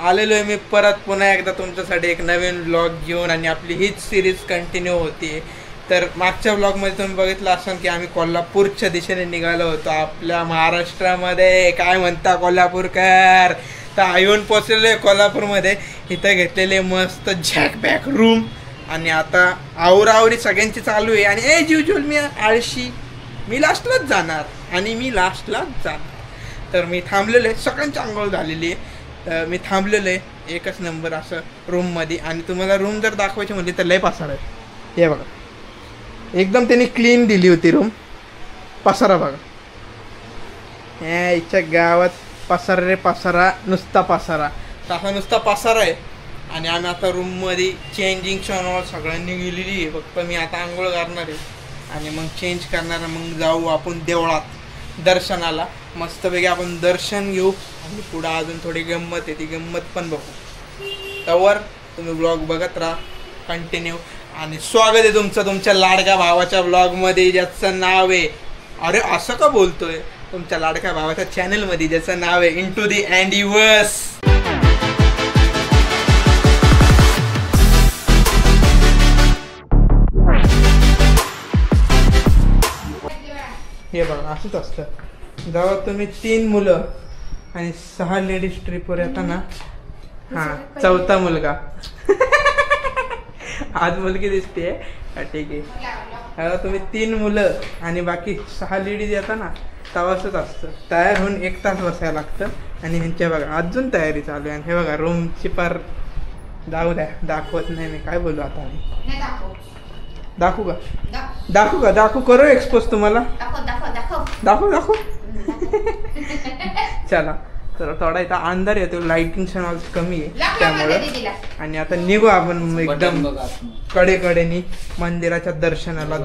आलेलो आहे मी परत पुन्हा एकदा तुमच्यासाठी एक नवीन व्लॉग घेऊन आणि आपली हीच सिरीज कंटिन्यू होती. तर मागच्या व्लॉगमध्ये तुम्ही बघितलं असाल की आम्ही कोल्हापूरच्या दिशेने निघालो होतो. आपल्या महाराष्ट्रामध्ये काय म्हणता कोल्हापूरकर, तर येऊन पोचलेलो आहे कोल्हापूरमध्ये. इथं घेतलेले मस्त झॅकबॅक रूम आणि आता आवरावरी सगळ्यांची चालू आहे. आणि ए ज्युज्युअल मी आळशी, मी लास्टलाच जाणार. तर मी थांबलेलो आहे, सगळ्यांची आंघोळ झालेली आहे. तर मी थांबलेलो आहे एकच नंबर असं रूममध्ये. आणि तुम्हाला रूम जर दाखवायची म्हणली तर लय पसारा आहे. हे बघा, एकदम त्यांनी क्लीन दिली होती रूम. पसारा बघा, ह्या इच्छा गावात पसारा रे पसारा, नुसता पसारा. तसा नुसता पसारा आहे. आणि आम्ही आता रूममध्ये चेंजिंग सगळ्यांनी गेलेली आहे. फक्त मी आता आंघोळ करणार आहे आणि मग चेंज करणार. मग जाऊ आपण देवळात दर्शनाला. मस्तपैकी आपण दर्शन घेऊ आणि पुढं अजून थोडी गंमत आहे, ती गंमत पण बघू. त्यावर तुम्ही ब्लॉग बघत राहा कंटिन्यू. आणि स्वागत आहे तुमचं तुमच्या लाडक्या भावाच्या ब्लॉगमध्ये ज्याचं नाव आहे, अरे असं का बोलतोय, तुमच्या लाडक्या भावाच्या चॅनलमध्ये ज्याचं नाव आहे इंटू दी अँडिवर्स. हे बघा असंच असतं, जेव्हा तुम्ही 3 मुलं आणि 6 लेडीज ट्रिपवर येता ना. हां, 4था मुलगा. आज मुलगी दिसते, ठीक आहे. जेव्हा तुम्ही 3 मुलं आणि बाकी 6 लेडीज येता ना, तेव्हा असंच असतं. तयार होऊन 1 तास बसायला लागतं. आणि ह्यांच्या बघा अजून तयारी चालू आहे. आणि हे बघा रूमची पार जाऊ द्या, दाखवत नाही मी, काय बोलू आता आम्ही. दाखवू का दाखवू करू एक्सपोज तुम्हाला. दाखव चला. तर थोडा इथं अंधार येतो, लाइटिंग कमी आहे त्यामुळं. आणि आता निघू आपण एकदम कडेकडेनी मंदिराच्या दर्शनाला.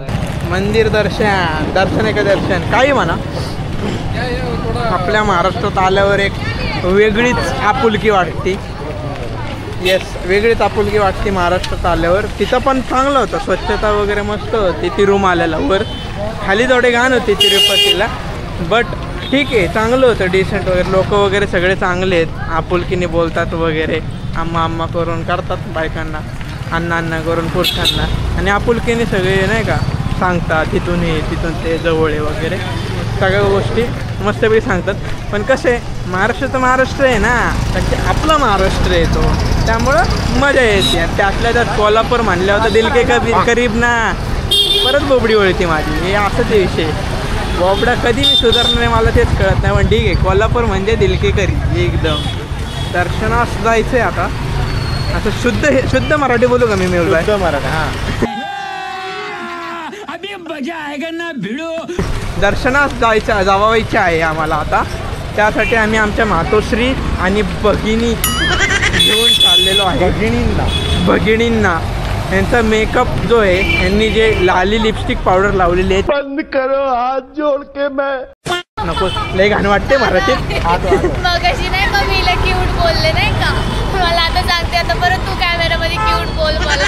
मंदिर दर्शन आहे का दर्शन काही म्हणा. आपल्या महाराष्ट्रात आल्यावर एक वेगळीच आपुलकी वाटते. येस, वेगळीच आपुलकी वाटते महाराष्ट्रात आल्यावर. तिथं पण चांगलं होतं, स्वच्छता वगैरे मस्त होती. ती रूम आलेला वर खाली थोडी घाण होती तिरुपतीला, बट ठीक आहे, चांगलं होतं, डिसेंट वगैरे. लोक वगैरे सगळे चांगले आहेत, आपुलकीने बोलतात वगैरे. आम्हा करून करतात बायकांना, अण्णा करून पुरुषांना. आणि आपुलकीने सगळे नाही का सांगतात, तिथून हे तिथून ते जवळ आहे वगैरे सगळ्या गोष्टी मस्तपैकी सांगतात. पण कसे महाराष्ट्र तर महाराष्ट्र आहे ना, म्हणजे आपला महाराष्ट्र येतो, त्यामुळं मजा येते. आणि त्यातल्या त्यात कोल्हापूर म्हणल्यावर तर दिल के करीब ना, परत बोबडी वळती माझी. हे असंच विषय, बोबडा कधी मी सुधारणार आहे मला तेच कळत नाही. पण ठीक आहे, कोल्हापूर म्हणजे दिल के करीब एकदम. दर्शनास जायचं आहे आता. असं शुद्ध मराठी बोलू का मी मिळून? शुद्ध मराठी. हां, दर्शनास जावायचे आहे आम्हाला आता. त्यासाठी आम्ही आमच्या मातोश्री आणि भगिनी घेऊन चाललेलो आहे. भगिनींना यांचा मेकअप जो आहे, यांनी जे लाली लिपस्टिक पावडर लावलेली आहे. बंद करो हात जोड के मैं. नको, लय घाण वाटते मराठीत. मगाशी नाही का मी क्यूट बोलले नाही का, मला आता सांगते. आता परत तू कॅमेरामध्ये क्यूट बोल मला.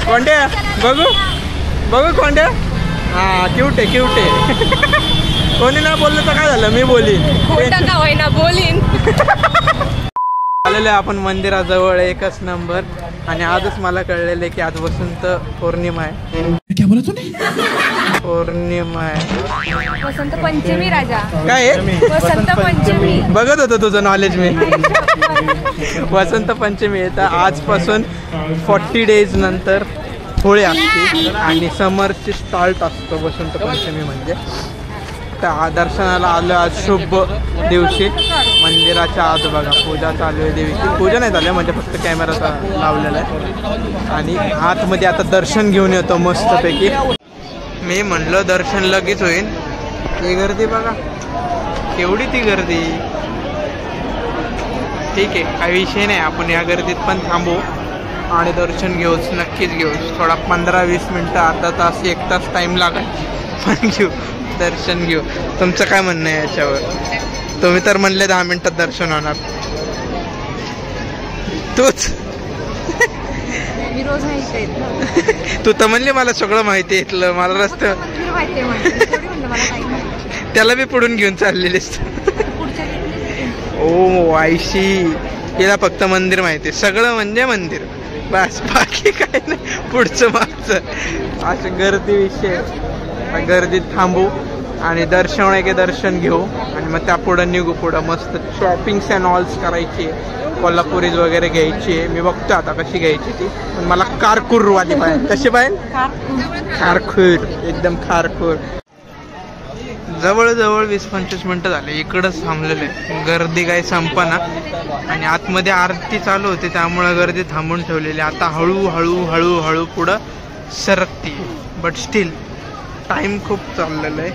कोंड्या बघू कोंड्या. हा, क्यूट आहे. कोणी नाही बोललं तर काय झालं, मी बोलीन. आलेलं आहे आपण मंदिराजवळ, एकच नंबर. आणि आजच मला कळलेलं आहे की आज वसंत पौर्णिमा आहे. क्या बोला तूने? पौर्णिमा आहे, वसंत पंचमी राजा. काय आहे वसंत पंचमी? बघत होतं तुझं नॉलेज मी. वसंत पंचमी आहे. तर आजपासून 40 डेज नंतर होळी असते आणि समरची स्टार्ट असतो वसंत पंचमी म्हणजे. तर दर्शनाला आलं आज शुभ दिवशी. मंदिराच्या आत बघा पूजा चालू आहे देवीची. पूजा नाही चालू म्हणजे फक्त कॅमेरा लावलेला आहे. आणि आतमध्ये आता दर्शन घेऊन येतो मस्तपैकी. मी म्हणलं दर्शन लगेच होईल. ही गर्दी बघा केवढी, ती गर्दी. ठीक आहे, काही विषय नाही, आपण या गर्दीत पण थांबू आणि दर्शन घेऊच, नक्कीच घेऊच. थोडा 15-20 मिनटं, अर्धा तास, 1 तास टाईम लागेल, पण घेऊ, दर्शन घेऊ. तुमचं काय म्हणणं आहे याच्यावर? तुम्ही तर म्हणले 10 मिनिटात दर्शन होणार. तूच मी रोज नाही. तू तर म्हणले मला सगळं माहिती आहे इथलं, मला रस्ता त्याला बी पुढून घेऊन चाललेलीस. ओ आयशी, हिला फक्त मंदिर माहिती, सगळं म्हणजे मंदिर, बस बाकी काय नाही पुढचं मागचं. असं गर्दी विषय, गर्दीत थांबू आणि दर्शन घेऊ आणि मग त्या पुढं निघू. पुढं मस्त शॉपिंग्स अँड ऑल्स करायची, कोल्हापुरीज वगैरे घ्यायची. मी बघतो आता कशी घ्यायची ती, पण मला कारकूरवाली पाहिजे. कशी पाहिजे? खारखूर, एकदम खारखूर. जवळजवळ 20-25 मिनटं झाले इकडंच थांबलेले, गर्दी काही संपना आणि आतमध्ये आरती चालू होती त्यामुळे गर्दी थांबून ठेवलेली. आता हळूहळू पुढं सरकती, बट स्टील टाइम खूप चाललेलं आहे.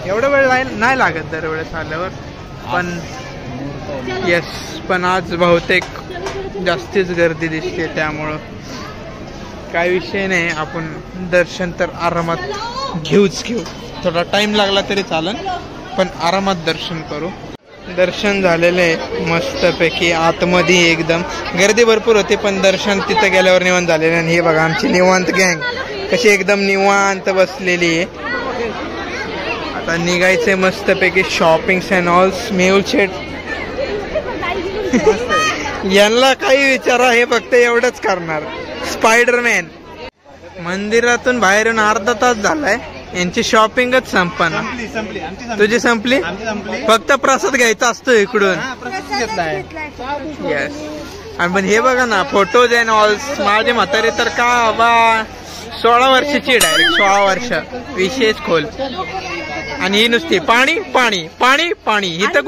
एवढा वेळ नाही लागत दरवेळेस आल्यावर, पण येस, पण आज बहुतेक जास्तीच गर्दी दिसते त्यामुळं काय विषय नाही. आपण दर्शन तर आरामात घेऊ. थोडा टाइम लागला तरी चालेल, पण आरामात दर्शन करू. दर्शन झालेले मस्तपैकी, आतमध्ये एकदम गर्दी भरपूर होती, पण दर्शन तिथं गेल्यावर निवांत झालेलं. आणि हे बघा आमची निवांत गँग कशी एकदम निवांत बसलेली आहे. आता निघायचे मस्तपैकी शॉपिंग्स अँड ऑल्स. मेहुल शेट यांना काही विचारा, हे फक्त एवढंच करणार. स्पायडरमॅन. मंदिरातून बाहेर येऊन अर्धा तास झालाय, यांची शॉपिंगच संपना. तुझी संपली? फक्त प्रसाद घ्यायचा असतो इकडून. येस. आणि पण हे बघा ना, फोटोज अँड ऑल्स. माझे म्हातारे तर का बा 16 वर्षाची डायरेक्ट, 16 वर्ष, विशेष खोल. आणि ही नुसती पाणी पाणी पाणी पाणी. इथं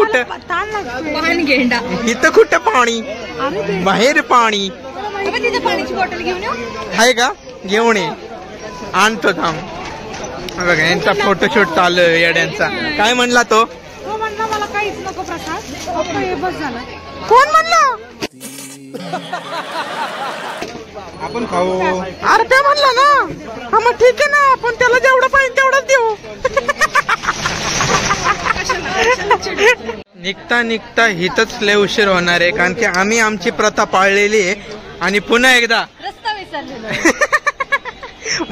कुठं पाणी, बाहेर पाणी आहे का? घेऊन ये, आणतो थांब. बघा यांचा फोटोशूट चालू आहे येड्यांचा. काय म्हणला तो? मला काहीच नको प्रसाद, फक्त हे बस झालं. कोण म्हणला? आपण खाऊ. अरे ते म्हणला ना. हा मग ठीक आहे ना, आपण त्याला जेवढं पाहिजे तेवढंच देऊ. निघता हिथंच लय उशीर होणार आहे, कारण की आम्ही आमची प्रथा पाळलेली आहे. आणि पुन्हा एकदा रस्ता विसरलेलो.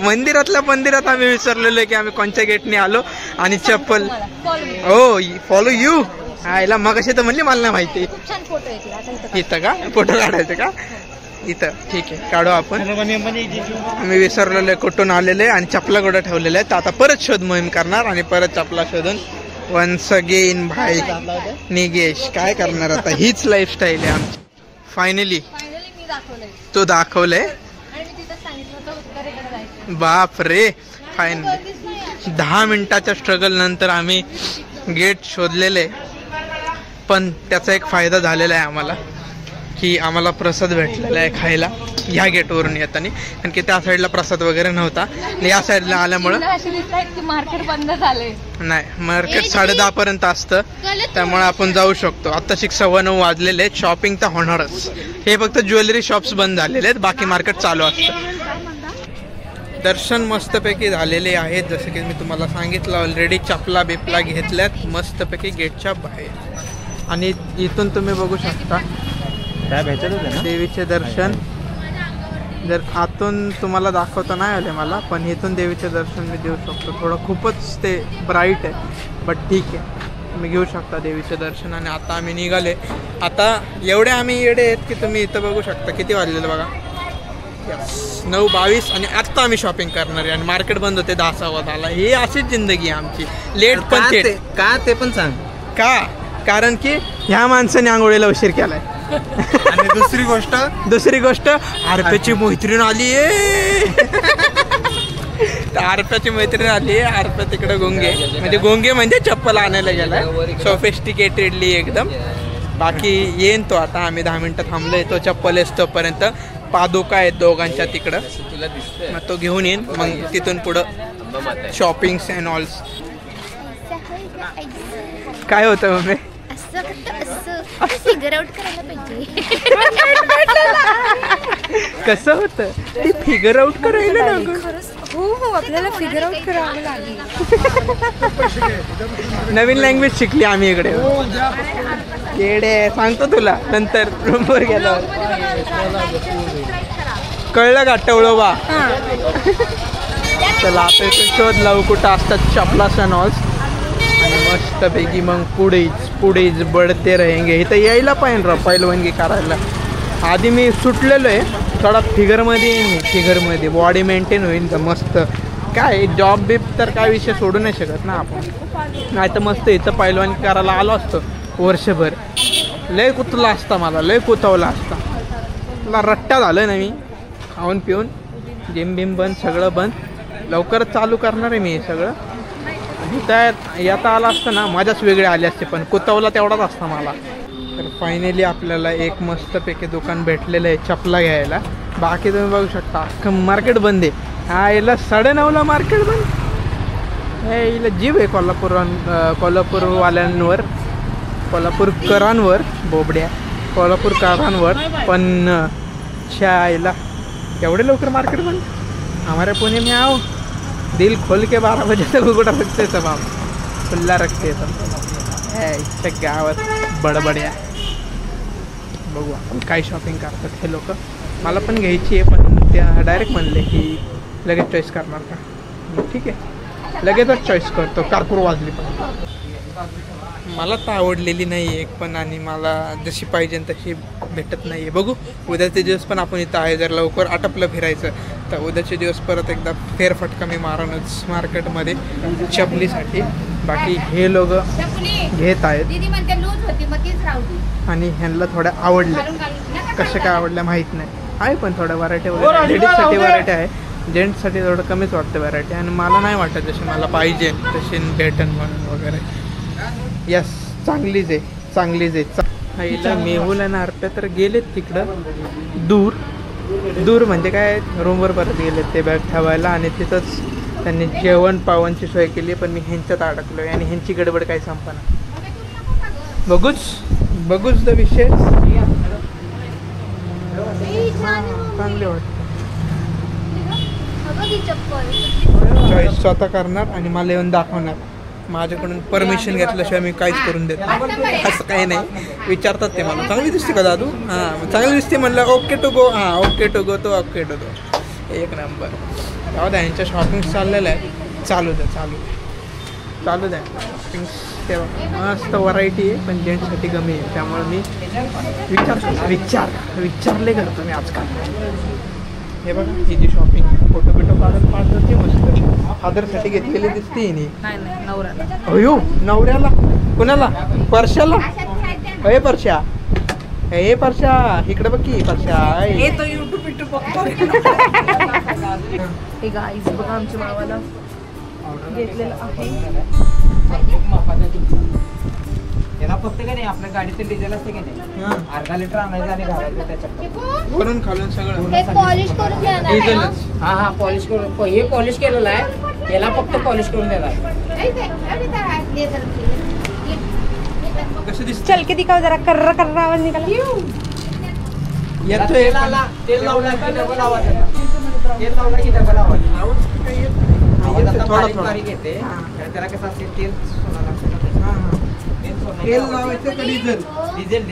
मंदिरात आम्ही विसरलेलो आहे की आम्ही कोणत्या गेटने आलो. आणि चप्पल हो फॉलो यू. आयला मग अशी तर म्हणली मला नाही माहिती. इथं का फोटो काढायचं का? इथं ठीक आहे, काढू आपण. आम्ही विसरलेलो आहे कुठून आलेले आणि चपला कुठं ठेवलेल्या आहेत. आता परत शोध मोहीम करणार आणि परत चपला शोधून वन्स अगेन. भाई निगेश काय करणार आता, हीच लाईफस्टाईल आहे आमची. फायनली तो दाखवलंय. बाप रे, फायनली 10 मिनिटाच्या स्ट्रगल नंतर आम्ही गेट शोधलेले. पण त्याचा एक फायदा झालेला आहे आम्हाला, की आम्हाला प्रसाद भेटलेला आहे खायला ह्या गेटवरून येताना. कारण की त्या साईडला प्रसाद वगैरे नव्हता, या साईडला आल्यामुळं मार्केट बंद झाले. नाही, मार्केट 10:30 पर्यंत असतं, त्यामुळे आपण जाऊ शकतो. आता 9:15 वाजलेले आहेत. शॉपिंग तर होणारच. हे फक्त ज्वेलरी शॉप्स बंद झालेले आहेत, बाकी मार्केट चालू असतं. दर्शन मस्तपैकी झालेले आहेत, जसं की मी तुम्हाला सांगितलं ऑलरेडी. चपला बिपला घेतल्यात मस्तपैकी गेटच्या बाहेर. आणि इथून तुम्ही बघू शकता देवीचे दर्शन. जर आतून तुम्हाला दाखवता नाही आले मला, पण इथून देवीचे दर्शन मी देऊ शकतो. थोडं खूपच ते ब्राईट आहे, बट ठीक आहे, तुम्ही घेऊ शकता देवीचे दर्शन. आणि आता आम्ही निघाले. आता एवढे आम्ही येडे आहेत की तुम्ही इथं बघू शकता किती वाजलेलं बघा. 9:22 आणि आत्ता आम्ही शॉपिंग करणार आहे. आणि मार्केट बंद होते 10:15 झाला. ही अशीच जिंदगी आहे आमची. लेट पण का ते पण सांग का? कारण की ह्या माणसाने आंघोळीला उशीर केलाय. आणि दुसरी गोष्ट आरप्याची मैत्रीण आली आहे. आरप्याची मैत्रीण आली आहे. आरप्या तिकडे गोंगे म्हणजे चप्पल आणायला गेलाय. सोफिस्टिकेटेडली एकदम. बाकी येईन तो आता. आम्ही 10 मिनिटं थांबलोय, तो चप्पल तोपर्यंत. पादुका आहेत दोघांच्या तिकडं, मग तो घेऊन येईन. मग तिथून पुढं शॉपिंग्स अँड ऑल्स. काय होतं मग फिगर आउट करायला पाहिजे. कसं होतं ते फिगर आउट करायला लागलं. हो, आपल्याला फिगर आउट करावं लागेल. नवीन लँग्वेज शिकली आम्ही इकडे. येडे सांगतो तुला नंतर रूमवर गेल्यावर. कळलं का टवळोबा? चला आता इथे शोध लावू कुठं असतात चपला सनॉल्स. आणि मस्तपैकी मग पुढेच पुढे बढ़ते रहेंगे. इथं यायला पाहिजे राव पैलवानगी करायला. आधी मी सुटलेलो आहे थोडा फिगरमध्ये येईन मी, फिगरमध्ये बॉडी मेंटेन होईल तर मस्त. काय जॉब बीब तर काय विषय सोडू नाही शकत ना आपण. नाही तर मस्त इथं पैलवानगी करायला आलो असतो वर्षभर. लय कुतला असता मला, लय कुतवला असता. मला रट्टा झालं ना मी खाऊन पिऊन. जिम बिम बंद, सगळं बंद. लवकरच चालू करणार आहे मी हे सगळं. आणि त्यात याता आला असतं ना मजाच वेगळी आली असते, पण कुतवला तेवढाच असता मला. तर फायनली आपल्याला एक मस्तपैकी दुकान भेटलेलं आहे चपला घ्यायला. बाकी तुम्ही बघू शकता अख्खं मार्केट बंद आहे. हा याला 9:30ला मार्केट बंद. हे हिला जीव आहे कोल्हापूरवाल्यांवर, कोल्हापूरकरांवर, बोबड्या कोल्हापूरकरांवर. पण शायला एवढे लवकर मार्केट बंद. हमारे पुणे में आओ, दिल खोल के 12 बजे तक उघडा रखते सब आप, खुल्ला रखते सब. इच्छा गावात बडबड्या. बघू आपण काय शॉपिंग करतात हे लोक. मला पण घ्यायची आहे, पण त्या डायरेक्ट म्हणले की लगेच चॉईस करणार का. ठीक आहे, लगेचच चॉईस करतो. कारपूर वाजली पण मला तर आवडलेली नाही एक पण, आणि मला जशी पाहिजे तशी भेटत नाही आहे. बघू उद्याचे दिवस पण आपण इथं आहे. जर लवकर आटपलं फिरायचं तर उद्याचे दिवस परत एकदा फेरफटका मी मारूनच मार्केटमध्ये चपलीसाठी. बाकी हे लोक घेत आहेत आणि ह्यांना थोड्या आवडल्या. कशा काय आवडल्या माहीत नाही. आहे पण थोड्या व्हरायटी वगैरे. लेडीजसाठी व्हरायटी आहे, जेंट्ससाठी थोडं कमीच वाटतं व्हरायटी. आणि मला नाही वाटत जशी मला पाहिजे तशी भेटन म्हणून वगैरे. यस, चांगलीच आहे, चांगलीच आहे. आईला मेहुल आणि अर्प्या तर गेलेत तिकडं दूर म्हणजे काय रूमवर परत गेलेत ते बॅग ठेवायला. आणि तिथंच त्यांनी जेवण पावांची सोय केली. पण मी ह्यांच्यात अडकलो आहे आणि ह्यांची गडबड काही संपना. बघूच द विषय. चांगले वाटतं. चॉईस स्वतः करणार आणि मला येऊन दाखवणार. माझ्याकडून परमिशन घेतल्याशिवाय मी काहीच करून देत नाही. असं काही नाही. विचारतात ते मला, चांगली दिसते का दादू? हां चांगली दिसते म्हणलं. Okay to go. हां ओके टू गो. तो ओके टू गो. एक नंबर. जाऊ द्या, यांच्या शॉपिंग चाललेलं आहे. चालू द्या शॉपिंग. तेव्हा मस्त व्हरायटी आहे, पण जेंट्ससाठी कमी आहे. त्यामुळे मी विचारले करतो मी आजकाल. हे बघा ही जी शॉपिंग फोटो काढत ते मस्त. फादरसाठी घेतलेली दिसते नाही. अयो नवऱ्याला कोणाला? परशाला. हे परशा, हे परशा इकडे बघ की. परशा हे गाईज बघा आमच्या मावाला घेतलेलं आहे. याला फक्त काय नाही, आपल्या गाडीचं डिझेल असते की नाही, अर्धा लिटर आणायचं आणि घालायचं त्याच्यात. वरून खालून सगळं पॉलिश करून देणार डिझेलच. हा पॉलिश करून, हे पॉलिश केलेलं आहे. याला फक्त पॉलिश करून देणार. कसं दिसत? चल के दिखाओ जरा. कर्रा आवाज निघाला. येतोय तेल लावलं की डबल आवाज येतो. तेल लावलं की डबल आवाज थोडा बारीक येते. त्याला कसं असते, तेल तेल लावायचं का डिझेल? डिझेल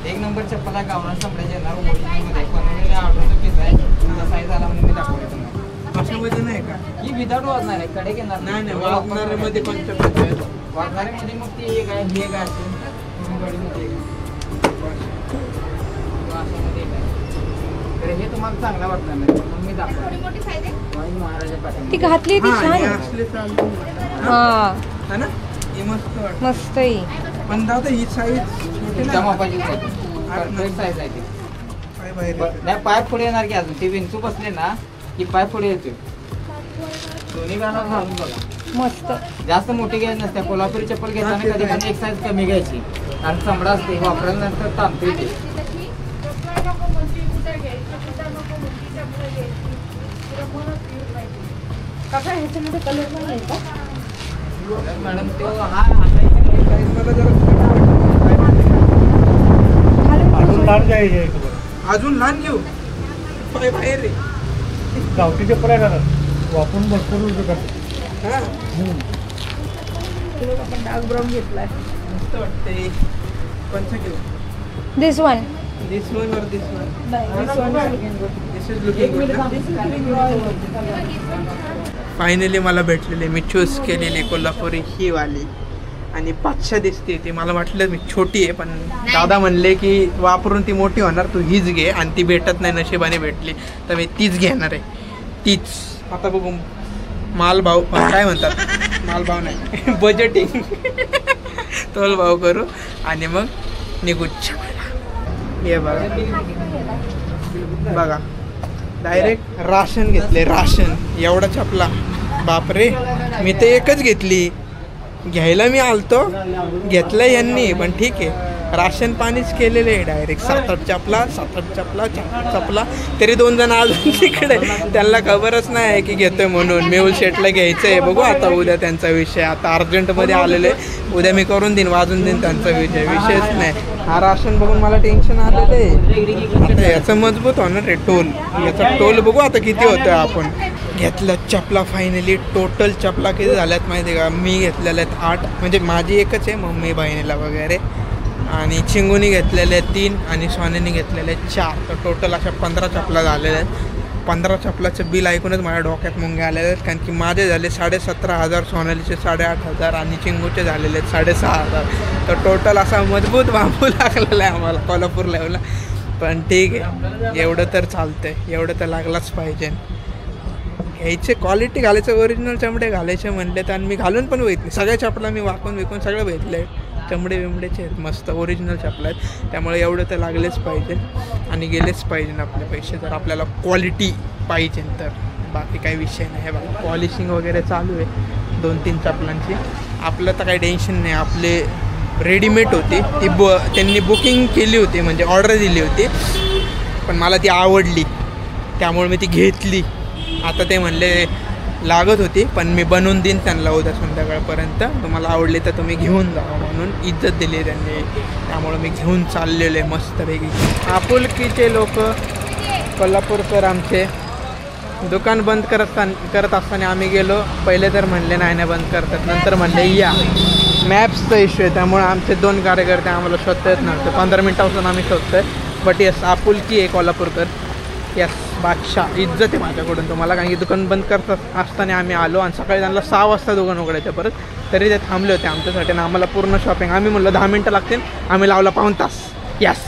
एक नंबर चप्पल आहे. गावना संपल्याचे येणार ओरिजिनलमध्ये. पण ऑर्डरचा पीस आहे. तुमचा साईज आला म्हणून मी दाखवले तुम्हाला. अशामध्ये नाही का? ही विदाउट वाजणार आहे, कडे घेणार नाही वाजणाऱ्यामध्ये पंचपंच आहेत. वाजणाऱ्यामध्ये मग ती एक आहे, ही एक आहे असेल गाडीमध्ये. तर हे तुम्हाला चांगला वाटणार नाही, म्हणून मी दाखवलं. महाराजा पाटील ती घातली ती छान आहे. असले चालतं. हा है ना? ही मस्त वाटतं. मस्त आहे. पण दादा ही साईज छोटी त्या नाही. मापाचीच आहे, परफेक्ट साईज आहे ती. पाय बाहेर येतं. नाही पाय पुढे येणार की अजून. ती विंचू बसले ना की पाय पुढे येते. दोन्ही गाणं घालून बघा. मस्त. जास्त मोठी घ्यायची नसते. कोल्हापुरी चप्पल घेताना कधी कधी एक साईज कमी घ्यायची, आणि चमडा असते वापरल्यानंतर ताणते ते. काका ह्याच्यामध्ये कलर नाही आहे का? मॅडम तो हा साईज मला जरा अजून लहान घेऊ. पाय बाहेर रे. गावठी चप्पल आहे ना, वापरून भरपूर यूज करतो. हां आपण डार्क ब्राऊन घेतलाय. मस्त वाटते. कोणचं घेऊ? दिस वन. दिस वन और दिस वन. दिस इज एक लुकिंग मिनिट फायनली मला भेटलेले. मी चूज केलेली कोल्हापुरी ही वाली. आणि 500 दिसते ती. मला वाटलं मी छोटी आहे, पण दादा म्हणले की वापरून ती मोठी होणार, तू हीच घे. आणि ती भेटत नाही, नशिबाने भेटली तर मी तीच घेणार आहे, तीच. आता बघू माल भाव काय म्हणतात, माल भाव नाही बजेटिंग तोल भाव करू आणि मग निघू. हे बघा डायरेक्ट राशन घेतले, राशन एवढा चपला. बापरे, मी तर एकच घेतली, घ्यायला मी आलतो, घेतलं यांनी, पण ठीक आहे. राशन पाणीच केलेलं आहे डायरेक्ट. 7-8 चपला तरी 2 जण अजून तिकडे, त्यांना खबरच नाही आहे की घेतोय म्हणून. मेहुल शेटला घ्यायचं आहे, बघू आता उद्या त्यांचा विषय. आता अर्जंटमध्ये आलेले, उद्या मी करून देईन, वाजून देईन त्यांचा विषयच नाही. हा राशन बघून मला टेन्शन आलेलं आहे. आता याचं मजबूत होणार आहे टोल, याचा टोल बघू आता किती होतं. आपण घेतलं चपला फायनली. टोटल चपला किती झाल्यात माहिती आहे का? मी घेतलेल्या आहेत 8, म्हणजे माझी एकच आहे, मम्मी बहिणीला वगैरे. आणि चिंगूनी घेतलेले आहेत 3 आणि सोन्याने घेतलेले आहेत 4. तर टोटल अशा 15 चपला झालेल्या आहेत. 15 चपलाचं बिल ऐकूनच माझ्या डोक्यात मुंग्या आलेले आहेत, कारण की माझे झाले 17,500, सोनालीचे 8,500 आणि चिंगूचे झालेले आहेत 6,500. तर टोटल असा मजबूत बांबू लागलेला आहे आम्हाला कोल्हापूर लेवलला. पण ठीक आहे, एवढं तर चालतंय, एवढं तर लागलाच पाहिजे. घ्यायचे क्वालिटी घालायचं, ओरिजिनल चमडे घालायचे म्हणले तर. आणि मी घालून पण बघितले सगळ्या चपला, मी वाकून विकून सगळं बघितलं. चमडे बिमडेचे आहेत, मस्त ओरिजिनल चपला आहेत. त्यामुळे एवढं तर लागलेच पाहिजे आणि गेलेच पाहिजे आपले पैसे, जर आपल्याला क्वालिटी पाहिजे तर. बाकी काही विषय नाही. हे बघा पॉलिशिंग वगैरे चालू आहे 2-3 चपलांची. आपलं तर काही टेन्शन नाही, आपले रेडीमेड होती ती. त्यांनी बुकिंग केली होती, म्हणजे ऑर्डर दिली होती, पण मला ती आवडली त्यामुळे मी ती घेतली. आता ते म्हणले लागत होती, पण मी बनवून देईन त्यांना उद्या संध्याकाळपर्यंत. तुम्हाला आवडली तर तुम्ही घेऊन जा म्हणून इज्जत दिली त्यांनी, त्यामुळे मी घेऊन चाललेलो आहे मस्तपैकी. आपुलकीचे लोक कोल्हापूरकर आमचे. दुकान बंद करत असताना आम्ही गेलो, पहिले तर म्हणले नाही बंद करतात, नंतर म्हणले या. मॅप्सचा इश्यू आहे, त्यामुळे आमचे 2 कार्यकर्ते आम्हाला शोधता येत नव्हते. 15 मिनटापासून आम्ही शोधतोय. बट येस, आपुलकी आहे कोल्हापूरकर. यस, बादशाह इज्जत आहे माझ्याकडून तुम्हाला, कारण की दुकान बंद करत असताना आम्ही आलो आणि सकाळी त्यांना 6 वाजता दुकान उघडायचं परत, तरी ते थांबले होते आमच्यासाठी. आणि आम्हाला पूर्ण शॉपिंग, आम्ही म्हणलं 10 मिनटं लागतील, आम्ही लावला 1 तास. यस,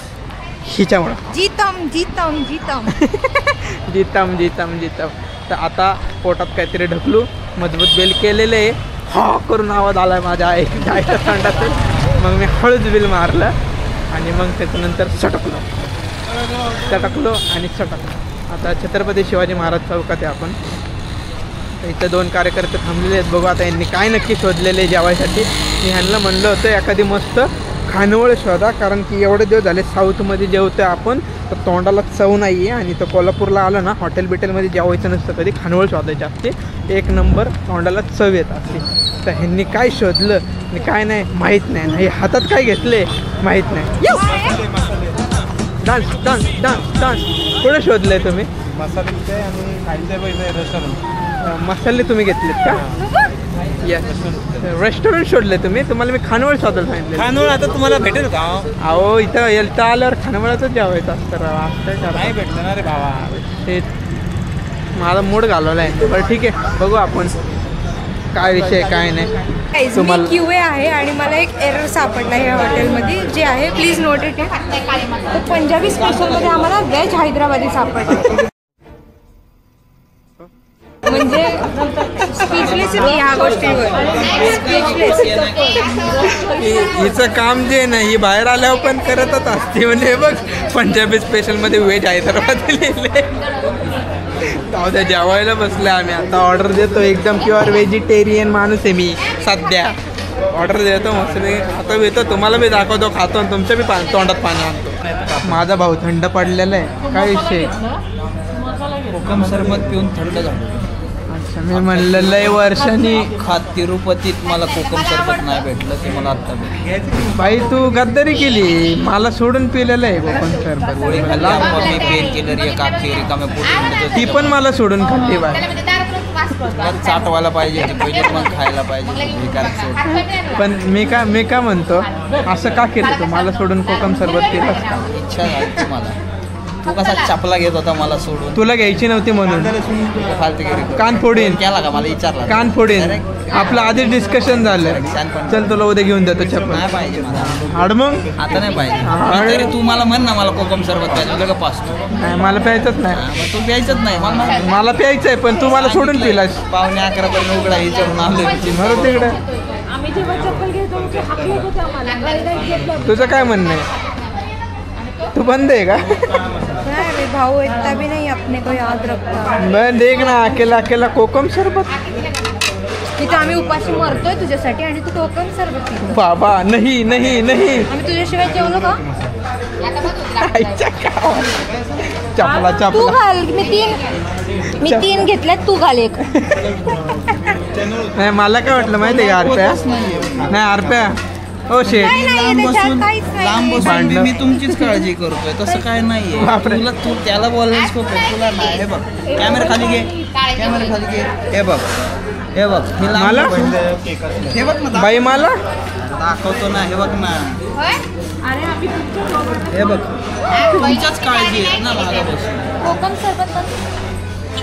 हिच्यामुळं जीतम तर आता पोटात काहीतरी ढकलू, मजबूत बेल केलेलं आहे. हा करून आवाज आला आहे माझ्या आईच्या तोंडात. मग मी हळूच बिल मारलं आणि मग त्याच्यानंतर सटकलो. आता छत्रपती शिवाजी महाराज चौकात आहे आपण. इथं 2 कार्यकर्ते थांबलेले आहेत. बघू आता यांनी काय नक्की शोधलेले जेवायसाठी. मी ह्यांना म्हणलं होतं एखादी मस्त खानवळ शोधा, कारण की एवढे दिवस झाले साऊथमध्ये जेवतोय आपण, तर तोंडाला चव नाही आहे. आणि तो कोल्हापूरला आलं ना, हॉटेलमध्ये जेवायचं नसतं कधी, खानवळ शोधायची असते. 1 नंबर तोंडाला चव येत असते. तर ह्यांनी काय शोधलं आणि काय नाही माहीत नाही. हातात काय घेतले माहीत नाही. डान्स कुठे शोधले तुम्ही? मसाले आणि खायचे पैसे रेस्टॉरंट. मसाले तुम्ही घेतलेत का? येस, रेस्टॉरंट शोधले तुम्ही. तुम्हाला मी खानवळ शोधायला सांगितलं. खानवळ आता तुम्हाला भेटेल का? अहो इथं आल्यावर खानवळाच जेवायचं असतं. नाही भेटलं ना रे भावा, ते माझा मूड घालवला आहे. बरं ठीक आहे, बघू आपण काय विषय काय नाही. तुम्हाला QA आहे आणि मला एक एरर सापडला या हॉटेलमध्ये, जे आहे प्लीज नोट इट. तर पंजाबी स्पेशलमध्ये आम्हाला व्हेज हैदराबादी सापडलं. म्हणजे स्पीचलेस ह्या गोष्टीवर, स्पीचलेस. हिचं काम जे नाही, ही बाहेर आल्यावर पण करतच असते. म्हणजे बघ, पंजाबी स्पेशलमध्ये व्हेज हैदराबादी लिहिले. त्या जेवायला बसले आम्ही. आता ऑर्डर देतो, एकदम प्युअर व्हेजिटेरियन माणूस आहे मी सध्या. ऑर्डर देतो मस्त. आता येतो, तुम्हाला मी दाखवतो, खातो आणि तुमच्या मी तोंडात पाणी आणतो. माझा भाऊ थंड पडलेला आहे. काय विषय? कोकम सरबत पिऊन थंड झालं. अच्छा, मी म्हणलं लय वर्षांनी तिरुपतीत मला कोकम सरबत नाही भेटलं, ते मला आत्ता भेटलं. बाई तू गद्दारी केली, मला सोडून पिलेलं आहे कोकम सरबत. मी पेन किलर एक आखी रिकाम्या पोटी ती पण मला सोडून खाल्ली बाई. चाटवायला पाहिजे, पहिले मग खायला पाहिजे. पण मी का म्हणतो, असं का केलं तू? मला सोडून कोकम सरबत केलं. इच्छा झाली मला. तू कसा चपला घेत होता मला सोडून. तुला घ्यायची नव्हती म्हणून फालतूगिरी कान फोडीन केला का मला विचारला कान फोडीन. आपलं आधीच डिस्कशन झालं. चल तुला उद्या घेऊन देतो चप्पल. नाही पाहिजे मला आड मग आता नाही पाहिजे. तरी तू मला म्हण ना मला कोकम सरबत पाहिजे तुला का पास. नाही मला प्यायचंच नाही. तू प्यायचंच नाही मला मला प्यायचंय पण तू मला सोडून पिलास. 11:15 पर्यंत उघडा विचारून आलो. बरं तिकडे आम्ही जेव्हा चप्पल घेतो ते हाकलत होते आम्हाला. तुझं काय म्हणणं आहे? तू बंद आहे का? नहीं भाऊ इतना भी नहीं अपने को याद रखता. बरं देख ना अकेला अकेला कोकम सरबत. तिथे आम्ही उपाशी मरतोय तुझ्यासाठी आणि तू कोकम सरबत पितो. बाबा नाही नाही नाही आम्ही तुझ्याशिवाय जेवलो का? चपला तू चपला. घाल. मी तीन घेतल्यात तू घाल एक. नाही मला काय वाटलं माहिती आहे का आरप्या नाही आरप्या हो शेट लांब बसून भांडणं. मी तुमचीच काळजी करतोय तसं काय नाहीये. बापरे. तुला तू त्याला बोलायचं खूप आहे, तुला नाही. हे बघ कॅमेरा खाली घे कॅमेरा खाली घे. हे बघ हे बघ हे लांब मला? बघ. हे बघ ना बाई मला दाखवतो ना. हे बघ ना हे बघ तुमच्याच काळजी आहे ना मागं बसून. कोकम सरबत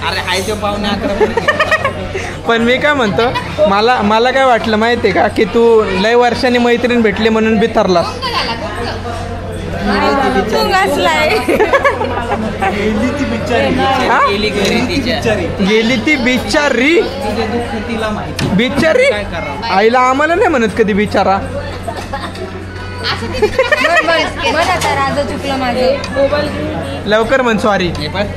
अरे हाय ते 11:15 पण मी काय म्हणतो मला काय वाटलं माहिती आहे का की तू लय वर्षांनी मैत्रीण भेटली म्हणून बिथरलास. तू घासलाय. हा? गेली घरी तिच्या. गेली ती बिचारी. तिचे दुःख तिला माहिती. बिचारी काय करावं. आईला आम्हाला नाही म्हणत कधी बिचारा. मन आता राजा चुकलं माझं. लवकर म्हण सॉरी. हे पण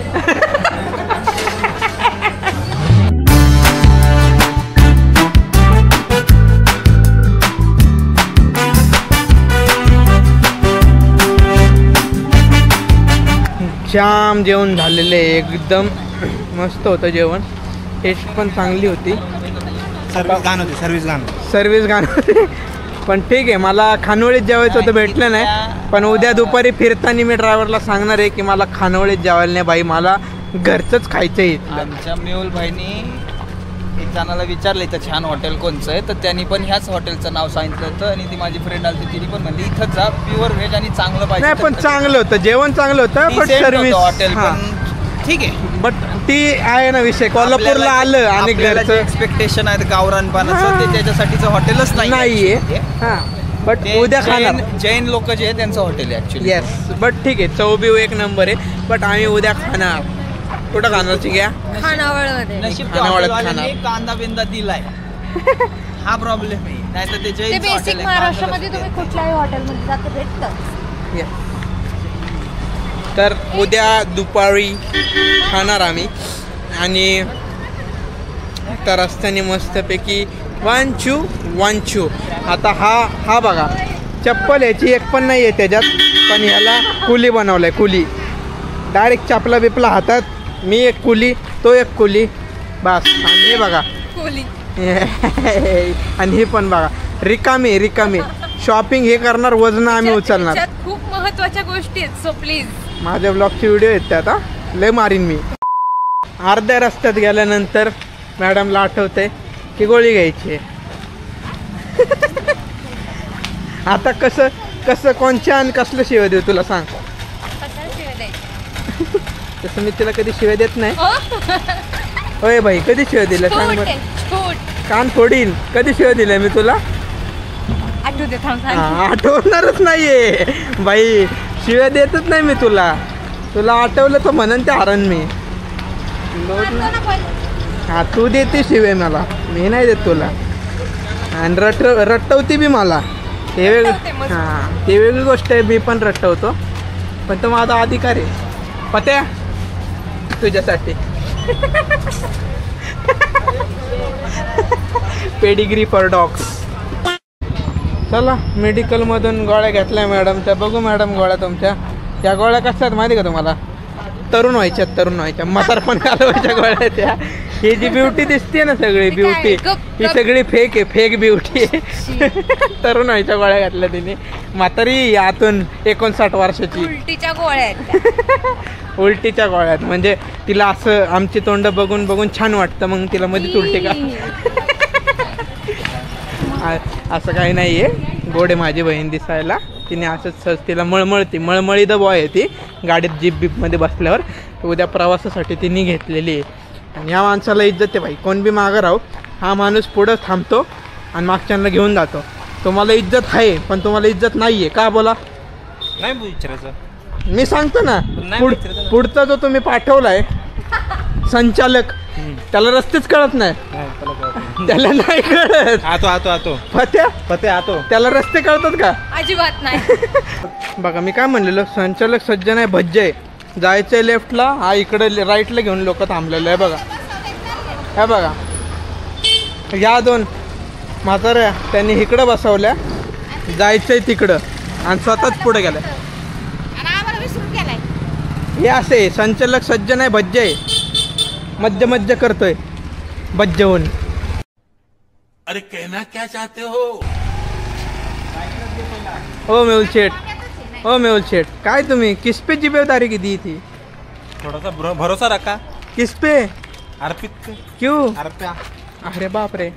जाम जेवण झालेलं आहे एकदम मस्त होतं जेवण. टेस्ट पण चांगली होती. सर्विस गाणं होती. पण ठीक आहे मला खानवळीत जेवायचं होतं भेटलं नाही. पण उद्या दुपारी फिरताना मी ड्रायव्हरला सांगणार आहे की मला खानवळीत जेवायला नाही बाई मला घरचंच खायचं आहे. आमच्या मेहुल भाईनी एक जणाला विचारलं इथं छान हॉटेल कोणचं आहे तर त्यांनी पण ह्याच हॉटेलचं नाव सांगितलं होतं. आणि ती माझी फ्रेंड आली तिने पण म्हणली इथं जा प्युअर व्हेज आणि चांगलं पाहिजे. नाही पण चांगलं होतं जेवण चांगलं होतं पण सर्विस हॉटेल पण ठीक आहे. बट ती आहे ना विषय कोल्हापूरला आलं आणि घरचं एक्सपेक्टेशन आहेत गावरानपणाचं ते त्याच्यासाठीचं हॉटेलच नाहीये. हां बट उद्या खाणार. जैन लोक जे आहे त्यांचं हॉटेल आहे ऍक्च्युली. येस बट ठीक आहे चव बिव एक नंबर आहे. बट आम्ही उद्या खाणार. कुठं खाणार चिक्या? खानावळमध्ये. नशीब खानावळात हॉटेलवाल्याने कांदा बिंदा दिलाय हा प्रॉब्लेम आहे. नाही तर ते ते जैन बेसिक महाराष्ट्रामध्ये तुम्ही कुठल्याही हॉटेलमध्ये जाता भेटतं. Yes. तर उद्या दुपारी खाणार आम्ही आणि त्या रस्त्याने मस्तपैकी वांचू. आता हा बघा चप्पल याची एक पण नाही आहे त्याच्यात पण ह्याला कुली बनवलं आहे. कुली डायरेक्ट चपला बिपला हातात. मी एक कुली तो एक कुली बस. आणि हे बघा आणि हे पण बघा रिकामी शॉपिंग हे करणार वजन आम्ही उचलणार. खूप महत्वाच्या गोष्टी आहेत सो प्लीज माझ्या ब्लॉगचे व्हिडिओ आहेत ते आता लय मारीन मी. अर्ध्या रस्त्यात गेल्यानंतर मॅडमला आठवते की गोळी घ्यायची. आता कसं कोणच्या आणि कसलं शिवाय देऊ तुला सांग. तसं मी तिला कधी शिवाय देत नाही. होय बाई कधी शिवाय दिलं सांग बरं. कान फोडीन. कधी शिवाय दिलं मी तुला? आठवणारच नाहीये बाई. शिव्या देतच नाही मी तुला आठवलं तर म्हणन ते हरण मी. हा तू देते शिवे मला मी नाही देत तुला. आणि रटवती बी मला. ते वेगळी गोष्ट आहे. मी पण रटवतो पण तो माझा अधिकार आहे. पत्या तुझ्यासाठी पेडिग्री फॉर डॉग्स. चला मेडिकलमधून गोळ्या घेतल्या मॅडमच्या. बघू मॅडम गोळ्या तुमच्या. या गोळ्या कशा आहेत माहिती का तुम्हाला? तरुण व्हायच्या म्हातारपण घालवायच्या गोळ्या त्या. ही जी ब्युटी दिसते ना सगळी ब्युटी ही सगळी फेक आहे. फेक ब्युटी आहे. तरुण व्हायच्या गोळ्या घातल्या तिने. म्हातारी आतून 59 वर्षाची. उलटीच्या गोळ्या आहेत. उलटीच्या गोळ्यात म्हणजे तिला असं आमची तोंड बघून छान वाटतं मग तिला मध्ये उलटी का. असं काही नाहीये. गोड आहे माझी बहीण दिसायला. तिने असंच सहज तिला मळमळी द बॉय आहे ती गाडीत जीपमध्ये बसल्यावर. उद्या प्रवासासाठी तिने घेतलेली आहे. आणि ह्या माणसाला इज्जत आहे भाई. कोण बी मागं राहो, हा माणूस पुढं थांबतो आणि मागच्यांना घेऊन जातो. तुम्हाला इज्जत आहे पण तुम्हाला इज्जत नाही आहे का बोला. नाही विचारायचं, मी सांगतो ना, नाही विचारायचं. पुढचा जो तुम्ही पाठवलाय संचालक, त्याला रस्तेच कळत नाही. त्याला नाही कळत. आतो पत्या त्याला रस्ते कळतात का? अजिबात नाही. बघा मी काय म्हणलेलो, संचालक सज्जन आहे भज्ज आहे. जायचंय लेफ्टला, हा इकडे राईटला घेऊन लोक थांबलेलं आहे. बघा हे बघा, या 2 म्हाताऱ्या त्यांनी इकडं बसवल्या, जायचंय तिकडं आणि स्वतःच पुढे गेलाय. हे असे संचालक सज्जन आहे भज्ज आहे, मज्ज करतोय भज्ज होऊन. अरे कहना क्या चाहते हो? ओ मेहुल शेठ काय तुम्ही किस पे जिम्मेदारी की दी थी? थोडासा भरोसा रखा. किस पे? अर्पित पे. क्यों? अर्प्या. अरे बाप रे.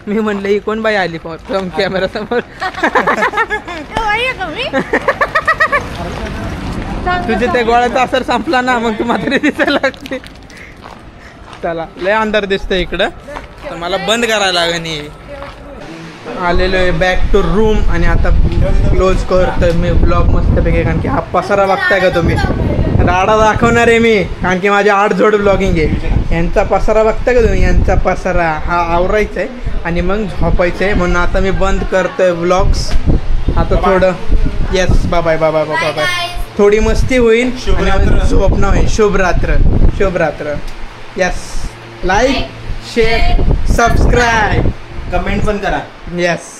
मी म्हणलं ही कोण बाई आली कॅमेरा समोर. तुझे ते गोळ्याचा असर संपला ना, मग तू म्हातारी दिसायला लागते. चला लय अंधार दिसतंय इकडं, तर मला बंद करायला लागेल. आलेलो आहे बॅक टू रूम आणि आता क्लोज करतोय मी ब्लॉग मस्तपैकी. कारण की हा पसारा बघताय का तुम्ही, राडा दाखवणार आहे मी, कारण की माझे 8 जोड ब्लॉगिंग आहे. यांचा पसारा बघताय का तुम्ही, यांचा पसारा हा आवरायचा आहे आणि मग झोपायचं आहे. म्हणून आता मी बंद करतोय व्लॉग्स. आता थोडं येस बाय. थोडी मस्ती होईल आणि झोपणं होईल. शुभरात्र. Yes, like share subscribe comment पण करा. येस.